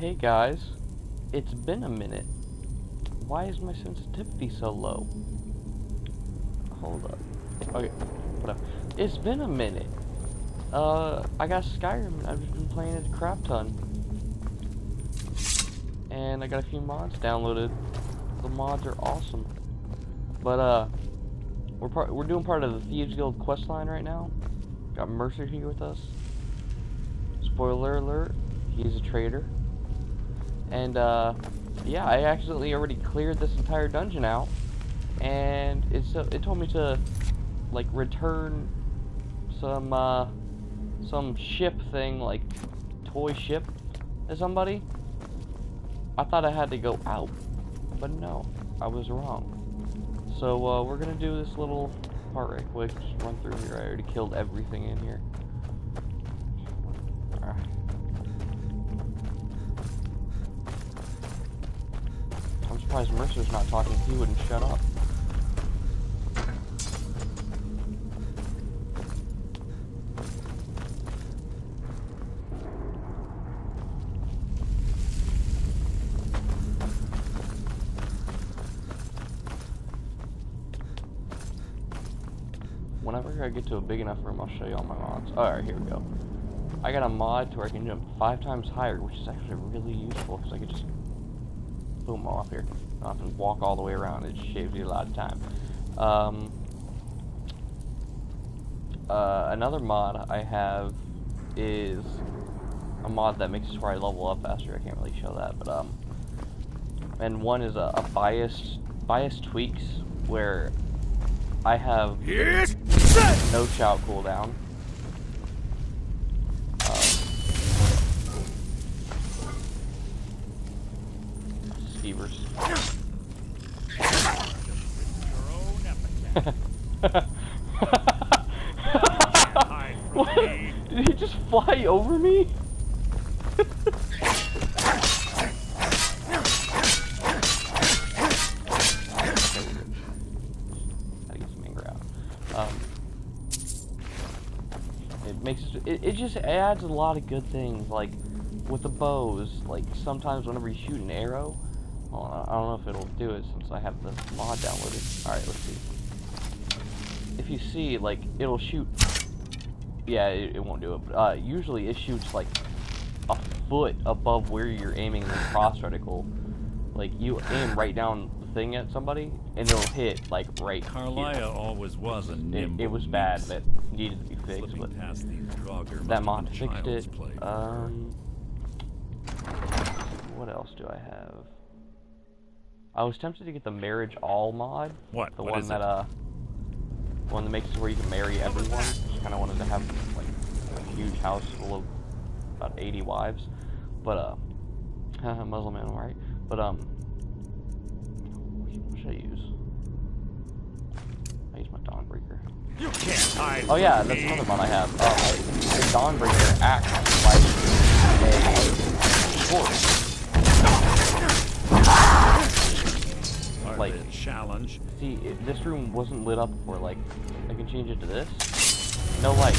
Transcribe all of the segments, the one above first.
Hey guys, it's been a minute. Why is my sensitivity so low? Hold up. Okay, whatever. It's been a minute. I got Skyrim and I've just been playing it a crap ton. And I got a few mods downloaded. The mods are awesome. But we're doing part of the Thieves Guild questline right now. Got Mercer here with us. Spoiler alert, he's a traitor. And yeah, I accidentally already cleared this entire dungeon out, and it told me to like return some ship thing, like toy ship, to somebody. I thought I had to go out, but no, I was wrong. So we're gonna do this little part right quick. Just run through here. I already killed everything in here. Alright. I'm surprised Mercer's not talking. He wouldn't shut up. Whenever I get to a big enough room, I'll show you all my mods. Alright, here we go. I got a mod to where I can jump 5 times higher, which is actually really useful, because I could just boom off here. I don't have to walk all the way around. It just saves you a lot of time. Another mod I have is a mod that makes it where I level up faster. I can't really show that, but and one is a bias tweaks where I have no shout cooldown. Skeevers. What? Did he just fly over me? It just adds a lot of good things, like with the bows. Like sometimes whenever you shoot an arrow, well, I don't know if it'll do it since I have the mod downloaded. All right, let's see. If you see, like, it'll shoot. Yeah, it won't do it. But, usually it shoots like a foot above where you're aiming the cross reticle. Like you aim right down the thing at somebody, and it'll hit like right Carlisle here. Always was a nimble It was bad, but needed to be fixed. But that mod fixed it. What else do I have? I was tempted to get the marriage all mod. What? The what one is that it? one that makes it where you can marry everyone. Just kind of wanted to have like a huge house full of about 80 wives. But Muslim man, right? But what should I use? I use my Dawnbreaker. You can't hide. Oh yeah, that's another mod I have. The Dawnbreaker acts like a sword. Like challenge. See, this room wasn't lit up before. Like, I can change it to this. No light,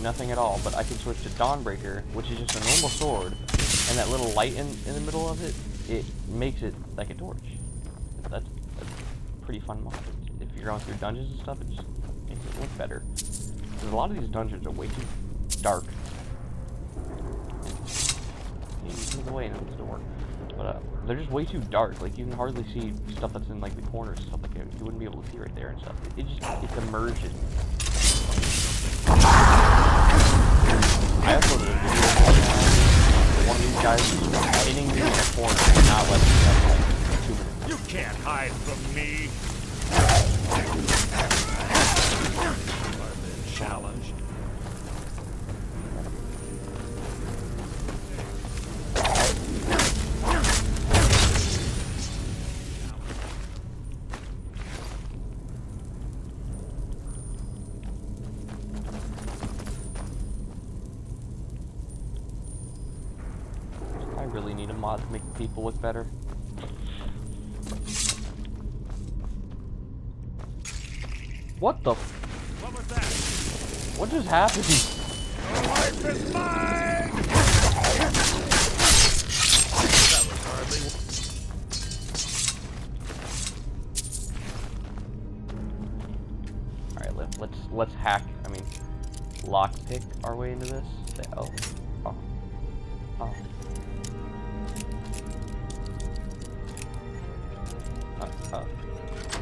nothing at all. But I can switch to Dawnbreaker, which is just a normal sword, and that little light in the middle of it, it makes it like a torch. That's a pretty fun mod. If you're going through dungeons and stuff, it just makes it look better. Because a lot of these dungeons are way too dark. Move away and it's door. But they're just way too dark. Like you can hardly see stuff that's in like the corners and stuff like that. You wouldn't be able to see right there and stuff. It's immersion. I uploaded a video. One of these guys was hitting me in a corner and not letting me up like 2 minutes. You can't hide from me. Challenge. I really need a mod to make people look better. What the? What was that? What just happened? Your life is mine! lockpick our way into this. Say, oh.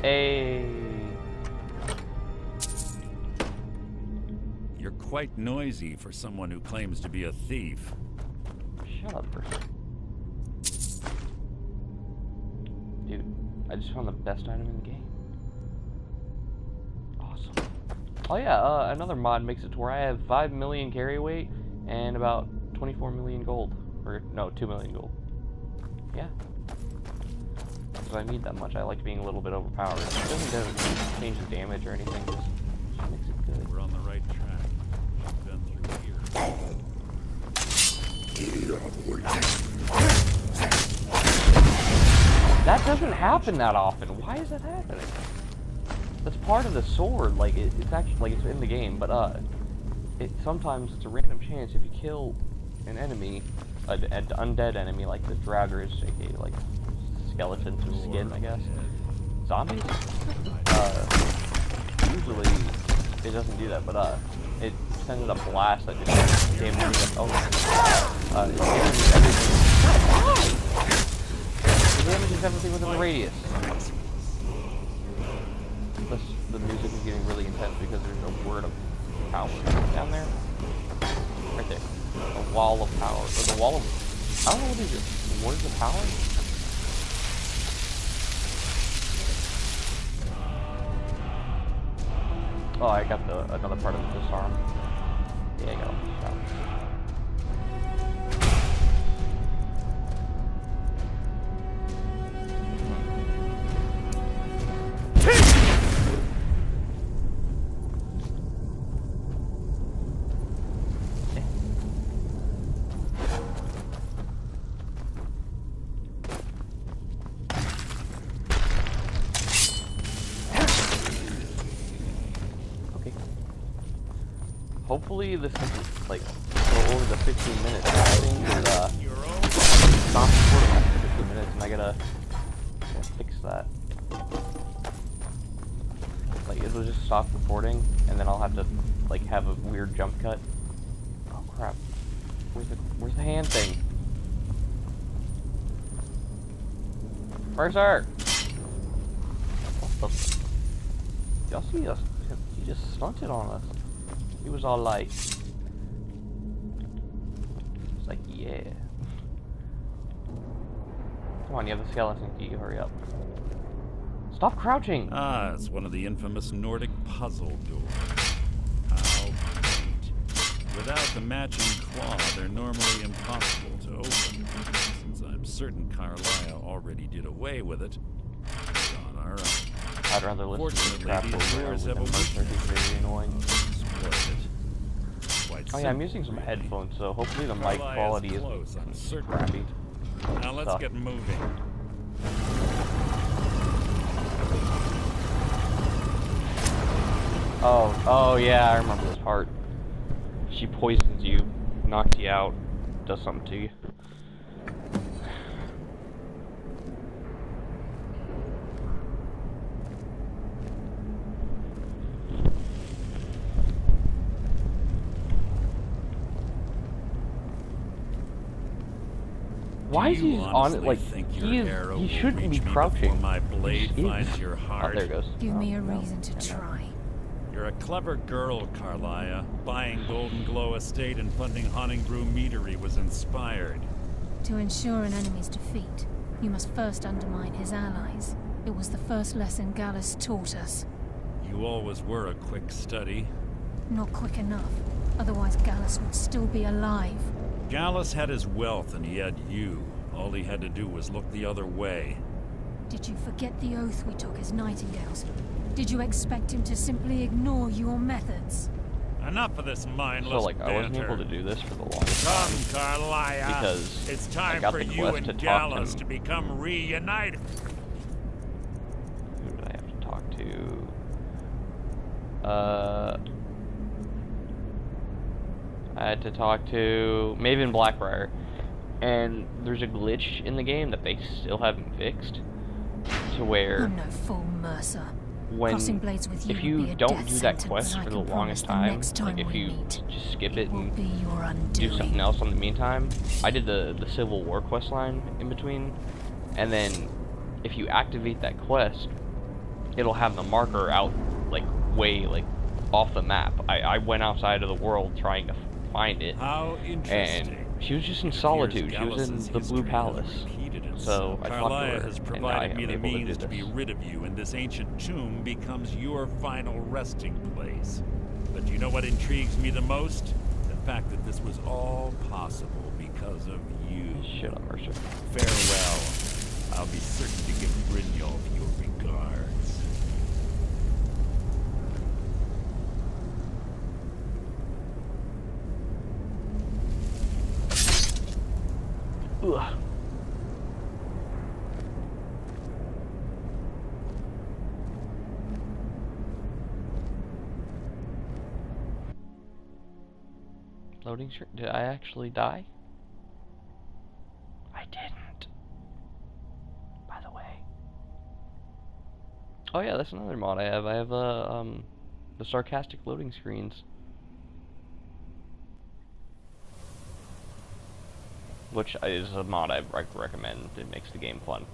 Hey. You're quite noisy for someone who claims to be a thief. Shut up, person. Dude, I just found the best item in the game. Awesome. Oh yeah, another mod makes it to where I have 5 million carry weight and about 24 million gold. Or, no, 2 million gold. Yeah. Because I need that much. I like being a little bit overpowered. It doesn't change the damage or anything, just makes it good. We're on the right track. I've been through here. That doesn't happen that often. Why is that happening? That's part of the sword. Like it's actually like it's in the game, but sometimes it's a random chance if you kill an enemy, an undead enemy like the draggers, aka like skeletons with skin, I guess. Zombies? Usually it doesn't do that, but it sends a blast that just damages it damages everything within the radius. Plus, the music is getting really intense because there's a word of power down there. Right there. A wall of power. Or the wall of... I don't know what is it. Words of power? Oh, I got another part of the disarm. Yeah, I got all the shots. Hopefully this isn't like go over the 15 minutes thing, because stop recording after 15 minutes and I gotta fix that. Like it'll just stop recording and then I'll have to like have a weird jump cut. Oh crap. Where's the hand thing? Mercer! Y'all see us? He just stunted on us. He was all like, it's like, yeah. Come on, you have the skeleton key, hurry up. Stop crouching! Ah, it's one of the infamous Nordic puzzle doors. How quaint. Without the matching claw, they're normally impossible to open. Since I'm certain Carlisle already did away with it, we're on our own. I'd rather listen to the trap these doors have a Mercer, he's very annoying. Quite Oh yeah, I'm using some headphones, so hopefully the mic quality isn't crappy. Now let's get moving. Oh yeah, I remember this part. She poisons you, knocks you out, does something to you. Why is he on it? Like he shouldn't be crouching. My blade finds your Oh, heart. there it goes. Give me a reason to try. You're a clever girl, Carlisle. Buying Golden Glow Estate and funding Honningbrew Meadery was inspired. To ensure an enemy's defeat, you must first undermine his allies. It was the first lesson Gallus taught us. You always were a quick study. Not quick enough. Otherwise Gallus would still be alive. Gallus had his wealth and he had you. All he had to do was look the other way. Did you forget the oath we took as Nightingales? Did you expect him to simply ignore your methods? Enough of this mindless So like I wasn't able to do this for the longest time. Come, Carlisle. Because it's I time got for the you quest and to talk to Gallus him. to become reunited. Who did I have to talk to? I had to talk to Maven Blackbriar, and there's a glitch in the game that they still haven't fixed, to where... You're no fool, Mercer. Crossing blades with you if will you be a don't death do that sentence, quest and I for the can longest promise the time, next time like if we you meet, just skip it will and be your do something undoing. else in the meantime, I did the Civil War quest line in between, and then if you activate that quest, it'll have the marker out like way like off the map. I went outside of the world trying to find it. How interesting. And she was just in It solitude. appears She was in Gallus's the Blue history Palace. has repeated So itself. I talked to Carlia her, has and provided I me am the able to do means to be this. rid of you, and this ancient tomb becomes your final resting place. But you know what intrigues me the most? The fact that this was all possible because of you. Shut up, Mercer. Farewell. I'll be certain to give Brynjolf your regards. Ugh. Loading screen. Did I actually die? I didn't. By the way. Oh yeah, that's another mod I have. I have the sarcastic loading screens, which is a mod I recommend. It makes the game fun.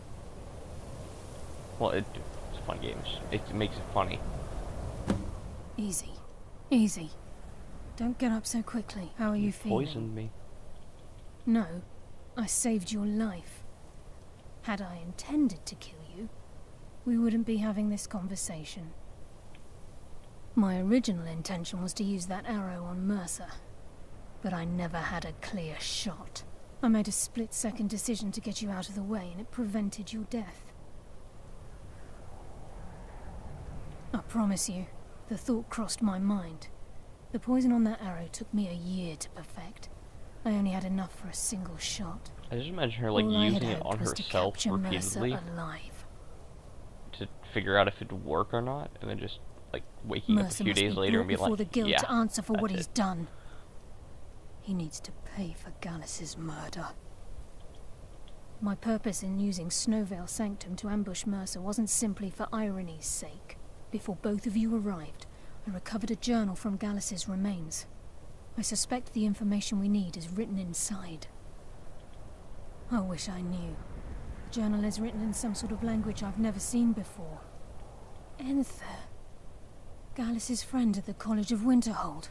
Well, it's a fun game. It makes it funny. Easy. Easy. Don't get up so quickly. How are you feeling? Poisoned me. No. I saved your life. Had I intended to kill you, we wouldn't be having this conversation. My original intention was to use that arrow on Mercer, but I never had a clear shot. I made a split-second decision to get you out of the way, and it prevented your death. I promise you, the thought crossed my mind. The poison on that arrow took me a year to perfect. I only had enough for a single shot. I just imagine her like All I had using it hoped on was to herself capture repeatedly Mercer alive. to figure out if it'd work or not, and then just like waking up a Mercer few must days be later brought and be before like, the guild yeah, to answer for what that's he's it. done. He needs to pay for Gallus's murder. My purpose in using Snowvale Sanctum to ambush Mercer wasn't simply for irony's sake. Before both of you arrived, I recovered a journal from Gallus's remains. I suspect the information we need is written inside. I wish I knew. The journal is written in some sort of language I've never seen before. Enther. Gallus's friend at the College of Winterhold.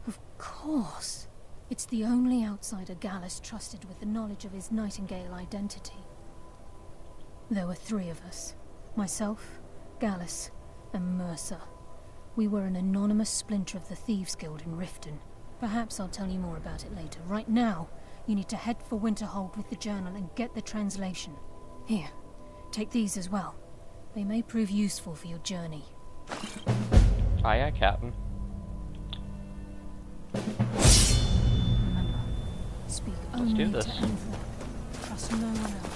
Of course. It's the only outsider Gallus trusted with the knowledge of his Nightingale identity. There were 3 of us. Myself, Gallus, and Mercer. We were an anonymous splinter of the Thieves Guild in Riften. Perhaps I'll tell you more about it later. Right now, you need to head for Winterhold with the journal and get the translation. Here, take these as well. They may prove useful for your journey. Aye, aye, Captain. Remember, speak do only this. to Enther. Trust no one else.